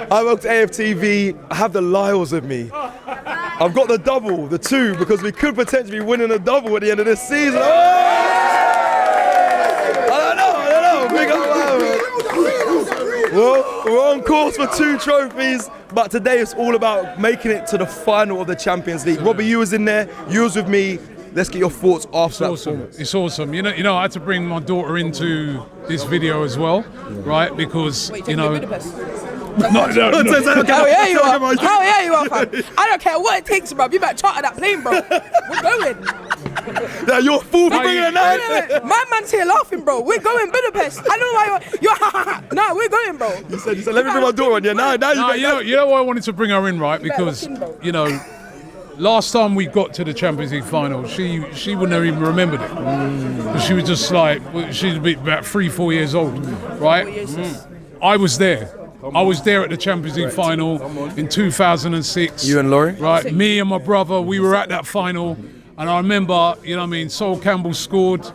I work at AFTV. I have the Lyles with me. I've got the double, the 2, because we could potentially be winning a double at the end of this season. Oh! I don't know. Big up, well, we're on course for 2 trophies, but today it's all about making it to the final of the Champions League. Robbie, you was in there, you was with me. Let's get your thoughts after that performance. It's awesome. You know, I had to bring my daughter into this video as well, right? Because, Wait, you know... No. How yeah, you are. How yeah, you are, fam. I don't care what it takes, bro. You better charter that plane, bro. We're going. Yeah, you're fool for bringing a 9. My man's here laughing, bro. We're going Budapest. I know why you're ha ha ha. No, we're going, bro. You said, let me bring my daughter on. Yeah, now you know why I wanted to bring her in, right? Because, you know, last time we got to the Champions League final, she wouldn't have even remembered it. Because she was just like, she'd be about 3-4 years old, right? I was there. I was there at the Champions League final in 2006. You and Laurie? Right, me and my brother, we were at that final. And I remember, you know what I mean, Sol Campbell scored.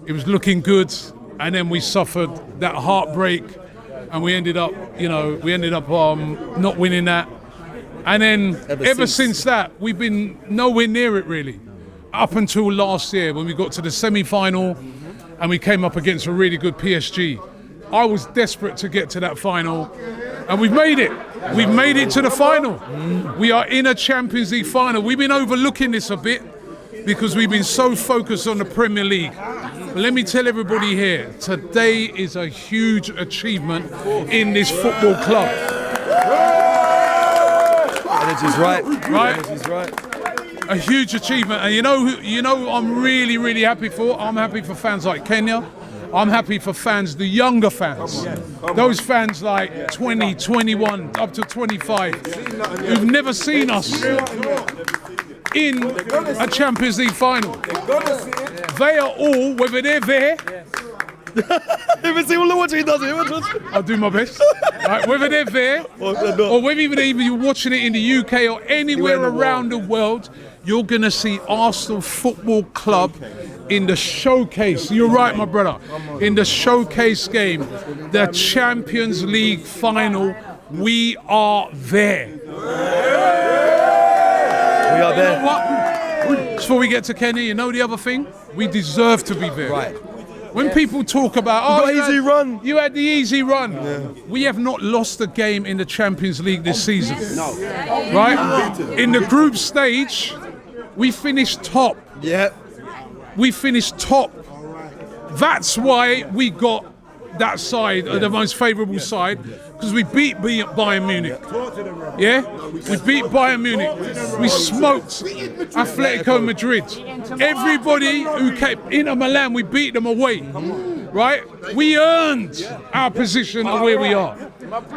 It was looking good. And then we suffered that heartbreak. And we ended up not winning that. And then ever since that, we've been nowhere near it really. Up until last year when we got to the semi-final and we came up against a really good PSG. I was desperate to get to that final and we've made it. We've made it to the final. We are in a Champions League final. We've been overlooking this a bit because we've been so focused on the Premier League. But let me tell everybody here, today is a huge achievement in this football club. Energy's right. Energy's right. A huge achievement, and you know who I'm really, really happy for? I'm happy for fans like Kenyah. I'm happy for fans, the younger fans. Those fans like 20, 21, up to 25, who've never seen us in a Champions League final. They are all, whether they're there, I'll do my best. Right, whether they're there or whether even you're watching it in the UK or anywhere around the world, you're going to see Arsenal Football Club in the showcase. You're right, my brother. In the showcase game, the Champions League final, we are there. We are there. You know what? Before we get to Kenny, you know the other thing? We deserve to be there. Right. When people talk about, you had the easy run. Yeah. We have not lost a game in the Champions League this season. No. Right? In the group stage, we finished top. Yeah. We finished top. That's why we got that side, the most favourable side, because we beat Bayern Munich. Yeah? We beat Bayern Munich. We smoked Atlético Madrid. Everybody who came into Milan, we beat them away. Right? We earned our position of where we are.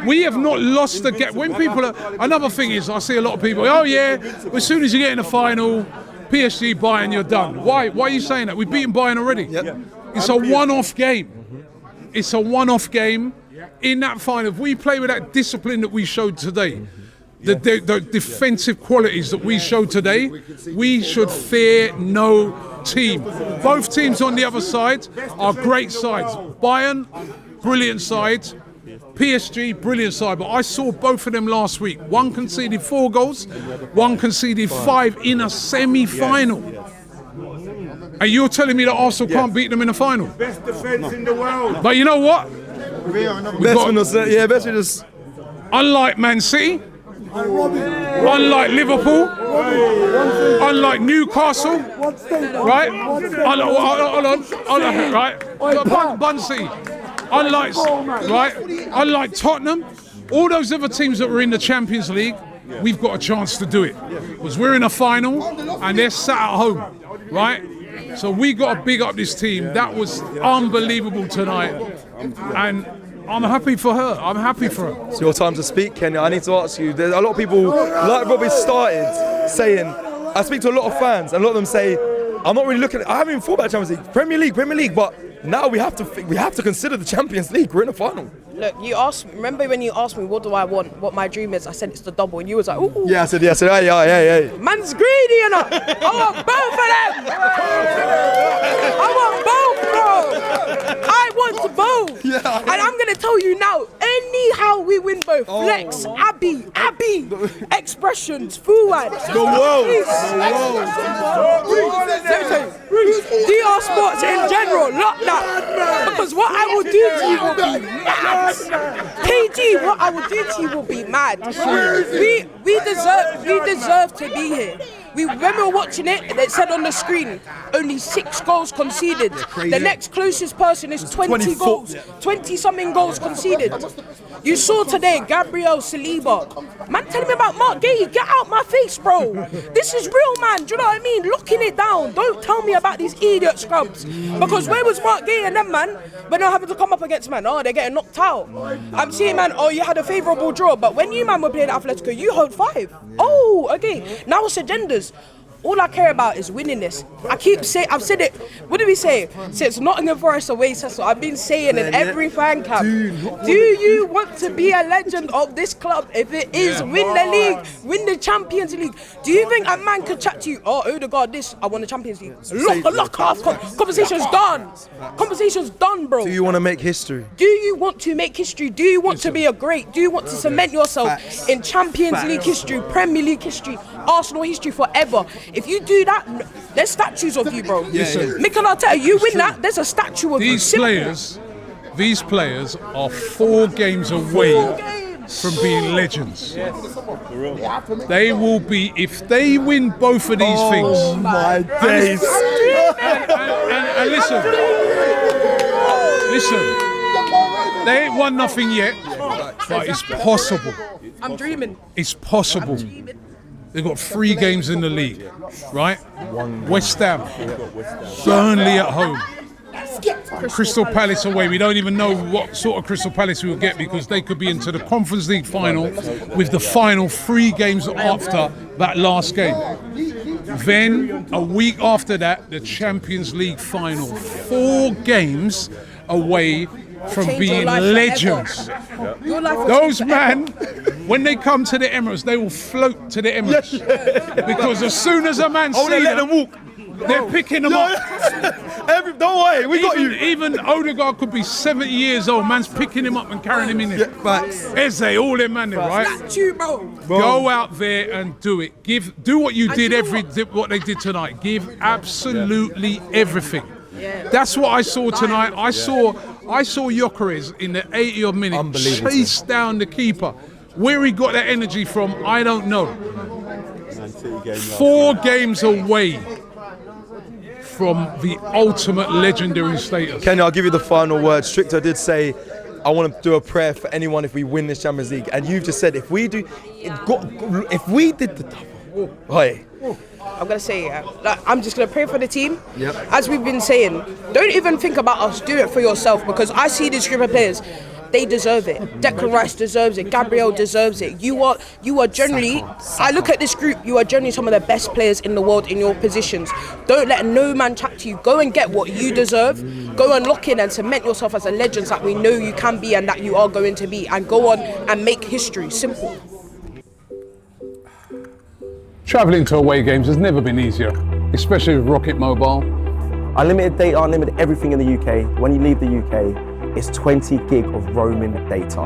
We have not lost a game. When people are, another thing is, I see a lot of people, oh yeah, as soon as you get in the final, PSG, Bayern, you're done. Why are you saying that? We've beaten Bayern already. Yep. It's a one-off game. It's a one-off game. In that final, if we play with that discipline that we showed today, the defensive qualities that we showed today, we should fear no team. Both teams on the other side are great sides. Bayern, brilliant side. PSG, brilliant side. But I saw both of them last week. One conceded 4 goals, one conceded 5 in a semi-final. And you're telling me that Arsenal can't beat them in a final? Best defence in the world. But you know what? Unlike Man City, unlike Liverpool, unlike Newcastle, right? Hold on, right? Bunsey, unlike Tottenham, all those other teams that were in the Champions League, we've got a chance to do it. Because we're in a final and they're sat at home, right? So we got to big up this team. That was unbelievable tonight. And I'm happy for her. I'm happy for her. It's your time to speak, Kenyah. I need to ask you, there's a lot of people, like Robbie started saying, I speak to a lot of fans, and a lot of them say, I'm not really looking, I haven't even thought about Champions League, Premier League, but now we have to consider the Champions League. We're in the final. Look, remember when you asked me what do I want, what my dream is, I said it's the double, and you was like, ooh. Yeah, I said, hey. Man's greedy, you know. I want both of them. I want both, bro. I want want both. And I'm gonna tell you now, anyhow we win both. Flex, Abby, expressions, forward. The world. DR Sports in general, lock that. Because what I will do to you will be mad. KG, what I will do to you will be mad. We deserve to be here. When we were watching it, it said on the screen, only 6 goals conceded. The next closest person is 20 goals. 20-something goals conceded. You saw today, Gabriel Saliba. Man, tell me about Mark Gay. Get out my face, bro. This is real, man. Do you know what I mean? Locking it down. Don't tell me about these idiot scrubs. Because where was Mark Gay and them, man? When they're having to come up against, man, they're getting knocked out. I'm seeing, man, you had a favourable draw. But when you, man, were playing at Atlético, you hold 5. Oh, okay. Now it's agendas. All I care about is winning this. I've said it, what do we say? Since Nottingham Forest away, Cecil, I've been saying in every fan camp, do you want to be a legend of this club? If it is, win the league, win the Champions League. Do you think a man could chat to you, Odegaard this, I won the Champions League. Lock off, conversation's done. Conversation's done, bro. Do you want to make history? Do you want to make history? Do you want to be a great? Do you want to cement yourself in Champions League history, Premier League history, Arsenal history forever? If you do that, there's statues of you, bro. Mikel Arteta, you win that, there's a statue of you. These players are 4 games away from being legends. They will be, if they win both of these things. Oh my days. And listen, they ain't won nothing yet, but it's possible. I'm dreaming. It's possible. They've got 3 games in the league, right? West Ham, Burnley at home, Crystal Palace away. We don't even know what sort of Crystal Palace we'll get because they could be into the Conference League final with the final 3 games after that last game. Then, a week after that, the Champions League final. 4 games away from being legends. Those men, when they come to the Emirates, they will float to the Emirates. Because as soon as a man sees them walk, they're picking them up. Don't worry, we got you. Even Odegaard could be 70 years old. Man's picking him up and carrying him in there. Eze, all them man there, right? Go out there and do it. Do what you did what they did tonight. Give absolutely everything. That's what I saw tonight. I saw Gyökeres in the 80th minute chase down the keeper. Where he got that energy from, I don't know. 4 games away from the ultimate legendary status. Kenyah, I'll give you the final word. Stricker did say, I want to do a prayer for anyone if we win this Champions League. And you've just said, if we did the double, I'm going to say, I'm just going to pray for the team. As we've been saying, don't even think about us, do it for yourself, because I see this group of players, they deserve it. Declan Rice deserves it. Gabriel deserves it. You are generally, I look at this group, you are generally some of the best players in the world in your positions. Don't let no man chat to you. Go and get what you deserve. Go and lock in and cement yourself as a legend that we know you can be and that you are going to be. And go on and make history. Simple. Travelling to away games has never been easier, especially with Rocket Mobile. Unlimited data, unlimited everything in the UK. When you leave the UK, it's 20 gig of roaming data.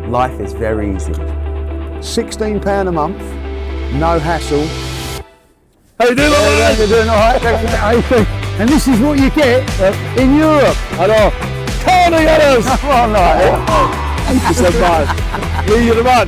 Life is very easy. £16 a month, no hassle. How you doing? You're doing all right. And this is what you get in Europe. Hello. Come on, the others. Come on, like. Thank you so much. You're the man.